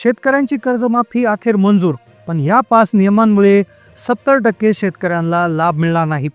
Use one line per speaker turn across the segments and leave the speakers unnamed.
शेतकऱ्यांची कर्जमाफी अखेर मंजूर, पण या 5 नियमांमुळे 70% शेतकऱ्यांना लाभ मिळणार नाही.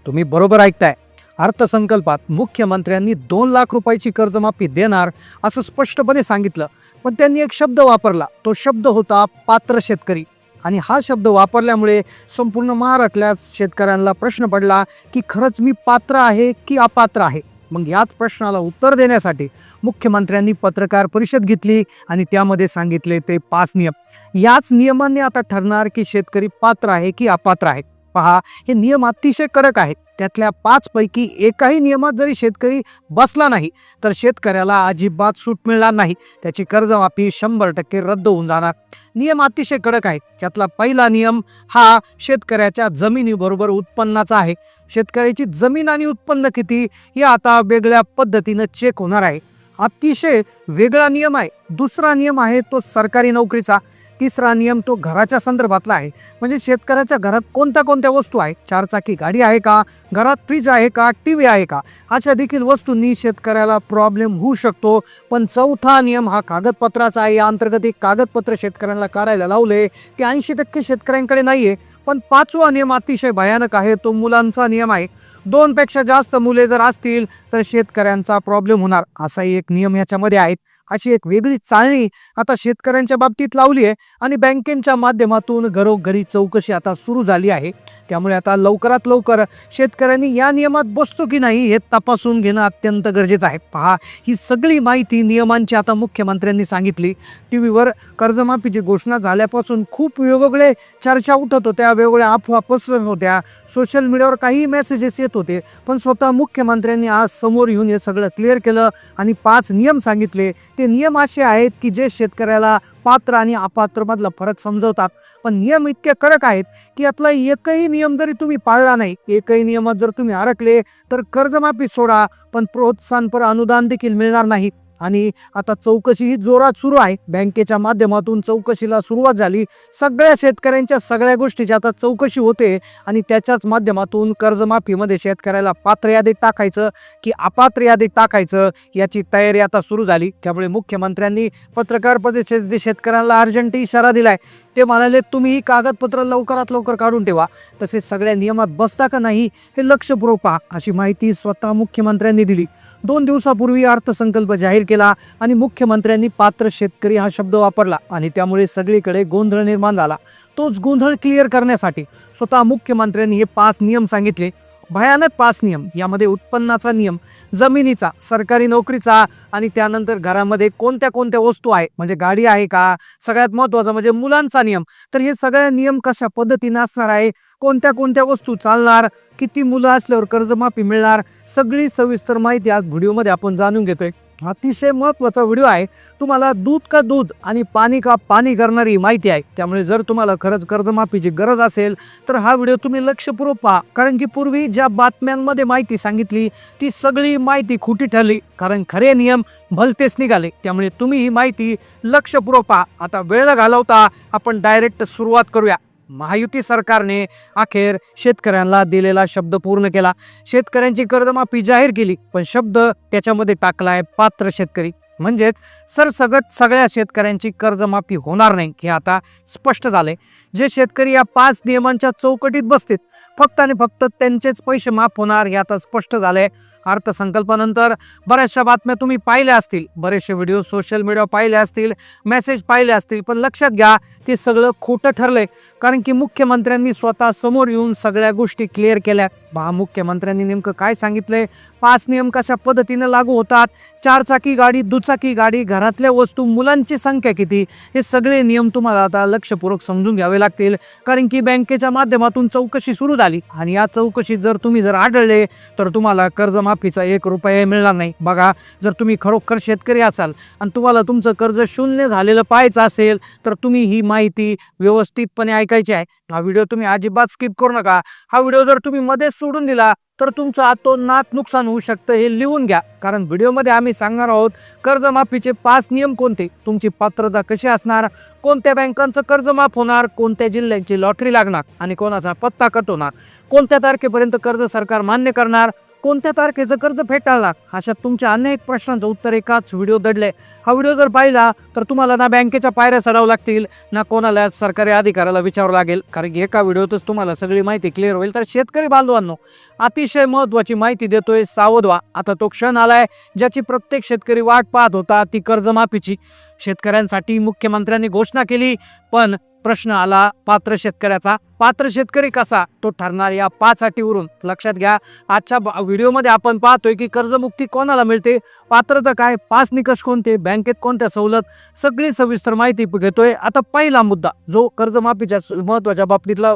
तुम्ही बरोबर ऐकताय. अर्थसंकल्पात मुख्यमंत्र्यांनी 2 लाख रुपयाची कर्जमाफी देणार असं स्पष्टपणे सांगितलं, पण त्यांनी एक शब्द वापरला. तो शब्द होता पात्र शेतकरी. आणि हा शब्द वापरल्यामुळे संपूर्ण महाराष्ट्रातल्या शेतकऱ्यांना प्रश्न पडला की खरंच मी पात्र आहे की अपात्र आहे. मग याच प्रश्नाला उत्तर देण्यासाठी मुख्यमंत्र्यांनी पत्रकार परिषद घेतली आणि त्यामध्ये सांगितले ते 5 नियम. याच नियमांनी आता ठरणार की शेतकरी पात्र आहे की अपात्र आहे. पहा, हे नियम अतिशय कडक आहेत. त्यातल्या 5 पैकी एकाही नियमात जरी शेतकरी बसला नाही तर शेतकऱ्याला अजिबात सूट मिळणार नाही. त्याची कर्जमाफी 100% रद्द होऊन जाणार. नियम अतिशय कडक आहेत. त्यातला पहिला नियम हा शेतकऱ्याच्या जमिनीबरोबर उत्पन्नाचा आहे. शेतकऱ्याची जमीन आणि उत्पन्न किती हे आता वेगळ्या पद्धतीनं चेक होणार आहे. अतिशय वेगळा नियम आहे. दुसरा नियम आहे तो सरकारी नोकरीचा. तिसरा नियम तो घराच्या संदर्भातला आहे. म्हणजे शेतकऱ्याच्या घरात कोणत्या कोणत्या वस्तू आहेत, 4 चाकी गाडी आहे का, घरात फ्रीज आहे का, टीव्ही आहे का, अशा देखील वस्तूंनी शेतकऱ्याला प्रॉब्लेम होऊ शकतो. पण चौथा नियम हा कागदपत्राचा आहे. या अंतर्गत एक कागदपत्र शेतकऱ्यांना काढायला लावले ते 80% शेतकऱ्यांकडे नाहीये. पण 5वा नियम अतिशय भयानक आहे. तो मुलांचा नियम आहे. 2 पेक्षा जास्त मुले जर असतील तर शेतकऱ्यांचा प्रॉब्लेम होणार, असाही एक नियम याच्यामध्ये आहेत. अशी एक वेगळी चाळणी आता शेतकऱ्यांच्या बाबतीत लावली आहे आणि बँकेच्या माध्यमातून घरोघरी चौकशी आता सुरू झाली आहे. त्यामुळे आता लवकरात लवकर शेतकऱ्यांनी या नियमात बसतो की नाही हे तपासून घेणं अत्यंत गरजेचं आहे. पहा, ही सगळी माहिती नियमांची आता मुख्यमंत्र्यांनी सांगितली. टीव्हीवर कर्जमाफीची घोषणा झाल्यापासून खूप वेगवेगळे चर्चा उठत होत्या, वेगवेगळ्या अफवा पसरत होत्या, सोशल मीडियावर काही मेसेजेस येत होते. पण स्वतः मुख्यमंत्र्यांनी आज समोर येऊन हे सगळं क्लिअर केलं आणि 5 नियम सांगितले. ते नियम असे आहेत की जे शेतकऱ्याला पात्र आणि अपात्र मधला फरक समजवतात. पण नियम इतके कडक आहेत की यातला एकही नियम जरी तुम्ही पाळला नाही, एकही नियमात जर तुम्ही अडकले तर कर्जमाफी सोडा, पण प्रोत्साहनपर अनुदान देखील मिळणार नाही. आणि आता चौकशी ही जोरात सुरू आहे. बँकेच्या माध्यमातून चौकशीला सुरुवात झाली. सगळ्या शेतकऱ्यांच्या सगळ्या गोष्टीची आता चौकशी होते आणि त्याच्याच माध्यमातून कर्जमाफीमध्ये शेतकऱ्याला पात्र यादीत टाकायचं की अपात्र यादीत टाकायचं याची तयारी आता सुरू झाली. त्यामुळे मुख्यमंत्र्यांनी पत्रकार परिषदेत शेतकऱ्यांना अर्जंट इशारा दिलाय. ते म्हणाले तुम्ही ही कागदपत्र लवकरात लवकर काढून ठेवा, तसेच सगळ्या नियमात बसता का नाही हे लक्षपूर्वक पहा, अशी माहिती स्वतः मुख्यमंत्र्यांनी दिली. 2 दिवसापूर्वी अर्थसंकल्प जाहीर केला आणि मुख्यमंत्र्यांनी पात्र शेतकरी हा शब्द वापरला आणि त्यामुळे सगळीकडे गोंधळ निर्माण झाला. तोच गोंधळ क्लिअर करण्यासाठी स्वतः मुख्यमंत्र्यांनी हे 5 नियम सांगितले. भयानक 5 नियम. यामध्ये उत्पन्नाचा नियम, जमिनीचा, सरकारी नोकरीचा आणि त्यानंतर घरामध्ये कोणत्या कोणत्या वस्तू आहे, म्हणजे गाडी आहे का, सगळ्यात महत्त्वाचा म्हणजे मुलांचा नियम. तर हे सगळे नियम कशा पद्धतीने असणार आहे, कोणत्या कोणत्या वस्तू चालणार, किती मुलं असल्यावर कर्जमाफी मिळणार, सगळी सविस्तर माहिती आज व्हिडिओमध्ये आपण जाणून घेतोय. अतिशय महत्त्वाचा व्हिडिओ आहे. तुम्हाला दूध का दूध आणि पाणी का पाणी करणारी माहिती आहे. त्यामुळे जर तुम्हाला खरंच कर्जमाफीची गरज असेल तर हा व्हिडिओ तुम्ही लक्षपूर्वक पहा. कारण की पूर्वी ज्या बातम्यांमध्ये माहिती सांगितली ती सगळी माहिती खोटी ठरली, कारण खरे नियम भलतेच निघाले. त्यामुळे तुम्ही ही माहिती लक्षपूर्वक पहा. आता वेळ घालवता आपण डायरेक्ट सुरुवात करूया. महायुती सरकारने अखेर शेतकऱ्यांना दिलेला शब्द पूर्ण केला. शेतकऱ्यांची कर्जमाफी जाहीर केली, पण शब्द त्याच्यामध्ये टाकलाय पात्र शेतकरी. म्हणजेच सरसगट सगळ्या शेतकऱ्यांची कर्जमाफी होणार नाही हे आता स्पष्ट झाले. जे शेतकरी या 5 नियमांच्या चौकटीत बसतील फक्त आणि फक्त त्यांचेच पैसे माफ होणार हे आता स्पष्ट झाले. अर्थसंकल्पानंतर बऱ्याचशा बातम्या तुम्ही पाहिल्या असतील, बरेचसे व्हिडिओ सोशल मीडिया पाहिले असतील, मेसेज पाहिले असतील, पण लक्षात घ्या ते सगळं खोटं ठरलंय. कारण की मुख्यमंत्र्यांनी स्वतः समोर येऊन सगळ्या गोष्टी क्लिअर केल्या. मुख्यमंत्र्यांनी नेमकं काय सांगितलंय, 5 नियम कशा पद्धतीने लागू होतात, 4 चाकी गाडी, दुचाकी गाडी, घरातल्या वस्तू, मुलांची संख्या किती, हे सगळे नियम तुम्हाला आता लक्षपूर्वक समजून घ्यावे लागतील. कारण की बँकेच्या माध्यमातून चौकशी सुरू झाली आणि या चौकशीत जर आढळले तर तुम्हाला कर्जमाफीचा 1 रुपया मिळणार नाही. बघा, जर तुम्ही खरोखर शेतकरी असाल आणि तुम्हाला तुमचं कर्ज शून्य झालेलं पाहायचं असेल तर तुम्ही ही माहिती व्यवस्थितपणे ऐकायची आहे. हा व्हिडिओ तुम्ही अजिबात स्किप करू नका. हा व्हिडिओ जर तुम्ही मध्येच सोडून दिला तर तुमचं अतोनात नुकसान होऊ शकतं, हे लिहून घ्या. कारण व्हिडिओमध्ये आम्ही सांगणार आहोत कर्जमाफीचे 5 नियम कोणते, तुमची पात्रता कशी असणार, कोणत्या बँकांचं कर्ज माफ होणार, कोणत्या जिल्ह्यांची लॉटरी लागणार आणि कोणाचा पत्ता कट होणार, कोणत्या तारखेपर्यंत कर्ज सरकार मान्य करणार, कोणत्या तारखेचं कर्ज फेटाळणार, अशा तुमच्या अनेक प्रश्नांचं उत्तर एकाच व्हिडिओ दडले. हा व्हिडिओ जर पाहिला तर तुम्हाला ना बँकेच्या पायऱ्या चढावं लागतील, ना कोणाला सरकारी अधिकाऱ्याला विचारावं लागेल, कारण की एका व्हिडिओतच तुम्हाला सगळी माहिती क्लिअर होईल. तर शेतकरी बांधवांनो, अतिशय महत्त्वाची माहिती देतोय, सावध व्हा. आता तो क्षण आलाय ज्याची प्रत्येक शेतकरी वाट पाहत होता, ती कर्जमाफीची. शेतकऱ्यांसाठी मुख्यमंत्र्यांनी घोषणा केली, पण प्रश्न आला पात्र शेतकऱ्याचा. पात्र शेतकरी कसा तो ठरणार, या 5 अटीवरून लक्षात घ्या. आजच्या व्हिडिओमध्ये आपण पाहतोय की कर्जमुक्ती कोणाला मिळते, पात्रता काय, 5 निकष कोणते, बँकेत कोणत्या सवलत, सगळी सविस्तर माहिती घेतोय. आता पहिला मुद्दा जो कर्जमाफीच्या महत्त्वाच्या बाबतीतला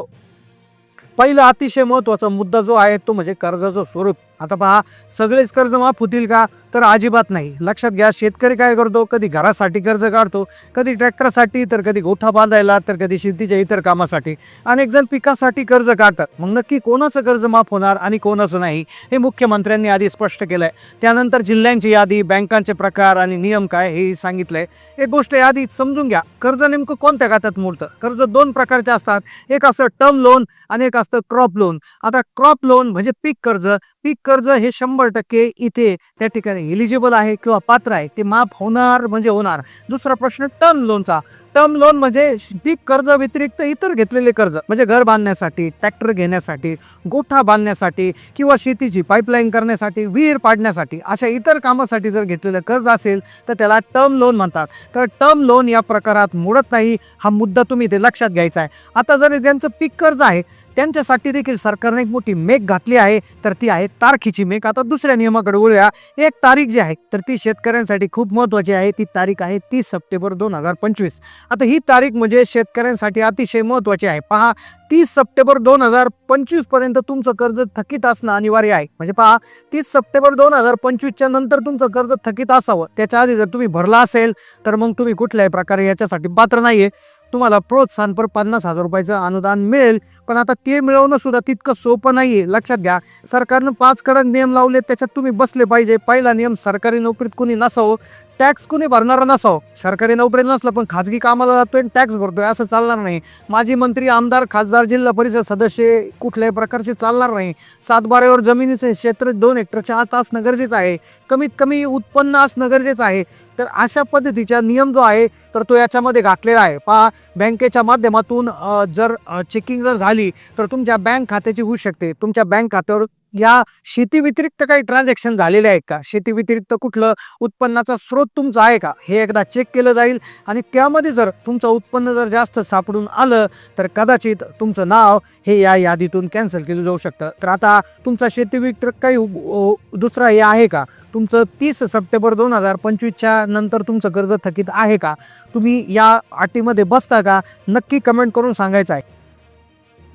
पहिला अतिशय महत्त्वाचा मुद्दा जो आहे तो म्हणजे कर्जाचं स्वरूप. आता पहा, सगळेच कर्ज माफ होतील का, तर अजिबात नाही. लक्षात घ्या, शेतकरी काय करतो, कधी घरासाठी कर्ज काढतो, कधी ट्रॅक्टरसाठी, तर कधी गोठा बांधायला, तर कधी शेतीच्या इतर कामासाठी. अनेक जण पिकासाठी कर्ज काढतात. मग नक्की कोणाचं कर्ज माफ होणार आणि कोणाचं नाही, हे मुख्यमंत्र्यांनी आधी स्पष्ट केलंय. त्यानंतर जिल्ह्यांची यादी, बँकांचे प्रकार आणि नियम काय हे सांगितलंय. एक गोष्ट आधी समजून घ्या, कर्ज नेमकं कोणत्या खात्यात मोडतं. कर्ज 2 प्रकारचे असतात, एक असतं टर्म लोन आणि एक असतं क्रॉप लोन. आता क्रॉप लोन म्हणजे पीक कर्ज. पीक कर्ज हे 100% इथे त्या ठिकाणी एलिजिबल आहे किंवा पात्र आहे, ते माफ होणार म्हणजे होणार. दुसरा प्रश्न टर्म लोनचा. टर्म लोन म्हणजे पीक कर्ज व्यतिरिक्त इतर घेतलेले कर्ज, म्हणजे घर बांधण्यासाठी, ट्रॅक्टर घेण्यासाठी, गोठा बांधण्यासाठी किंवा शेतीची पाईपलाईन करण्यासाठी, विहीर पाडण्यासाठी, अशा इतर कामासाठी जर घेतलेलं कर्ज असेल तर त्याला टर्म लोन म्हणतात. तर टर्म लोन या प्रकारात मोडत नाही, हा मुद्दा तुम्ही ते लक्षात घ्यायचा आहे. आता जर ज्यांचं पीक कर्ज आहे त्यांच्यासाठी देखील सरकारने एक मोठी मेक घातली आहे, तर ती आहे तारखेची मेक. आता दुसऱ्या नियमाकडे वळूया. एक तारीख जी आहे तर ती शेतकऱ्यांसाठी खूप महत्त्वाची आहे. ती तारीख आहे 30 सप्टेंबर 2025. आता ही तारीख म्हणजे शेतकऱ्यांसाठी अतिशय महत्त्वाची आहे. पहा, 30 सप्टेंबर 2025 पर्यंत तुमचं कर्ज थकीत असणं अनिवार्य आहे. म्हणजे पहा, 30 सप्टेंबर 2025च्या नंतर तुमचं कर्ज थकीत असावं. त्याच्या आधी जर तुम्ही भरला असेल तर मग तुम्ही कुठल्याही प्रकारे याच्यासाठी पात्र नाहीये. तुम्हाला प्रोत्साहनपर 50,000 रुपयाचं अनुदान मिळेल, पण आता ते मिळवणं सुद्धा तितकं सोपं नाहीये. लक्षात घ्या, सरकारनं 5 कडक नियम लावले, त्याच्यात तुम्ही बसले पाहिजे. पहिला नियम, सरकारी नोकरीत कुणी नसावं, टॅक्स कुणी भरणारा नसावं. सरकारी नोकरीत नसलं पण खाजगी कामाला जातोय आणि टॅक्स भरतोय, असं चालणार नाही. माजी मंत्री, आमदार, खासदार, जिल्हा परिषद सदस्य कुठल्याही प्रकारचे चालणार नाही. 7/12वर जमिनीचे क्षेत्र 2 हेक्टरच्या आत असणं गरजेचं आहे. कमीत कमी उत्पन्न असणं गरजेचं आहे. तर अशा पद्धतीचा नियम जो आहे तर तो याच्यामध्ये घातलेला आहे. पहा, बँकेच्या माध्यमातून जर चेकिंग जर झाली तर तुमच्या बँक खात्याची होऊ शकते. तुमच्या बँक खात्यावर या शेती व्यतिरिक्त काही ट्रान्झॅक्शन झालेले आहेत का, शेती व्यतिरिक्त कुठलं उत्पन्नाचा स्रोत तुमचा आहे का, हे एकदा चेक केलं जाईल. आणि त्यामध्ये जर तुमचं उत्पन्न जर जास्त सापडून आलं तर कदाचित तुमचं नाव हे या यादीतून कॅन्सल केलं जाऊ शकतं. तर आता तुमचा शेती व्यतिरिक्त काही दुसरा हे आहे का, तुमचं 30 सप्टेंबर 2025च्या नंतर तुमचं कर्ज थकीत आहे का, तुम्ही या अटीमध्ये बसता का, नक्की कमेंट करून सांगायचं आहे.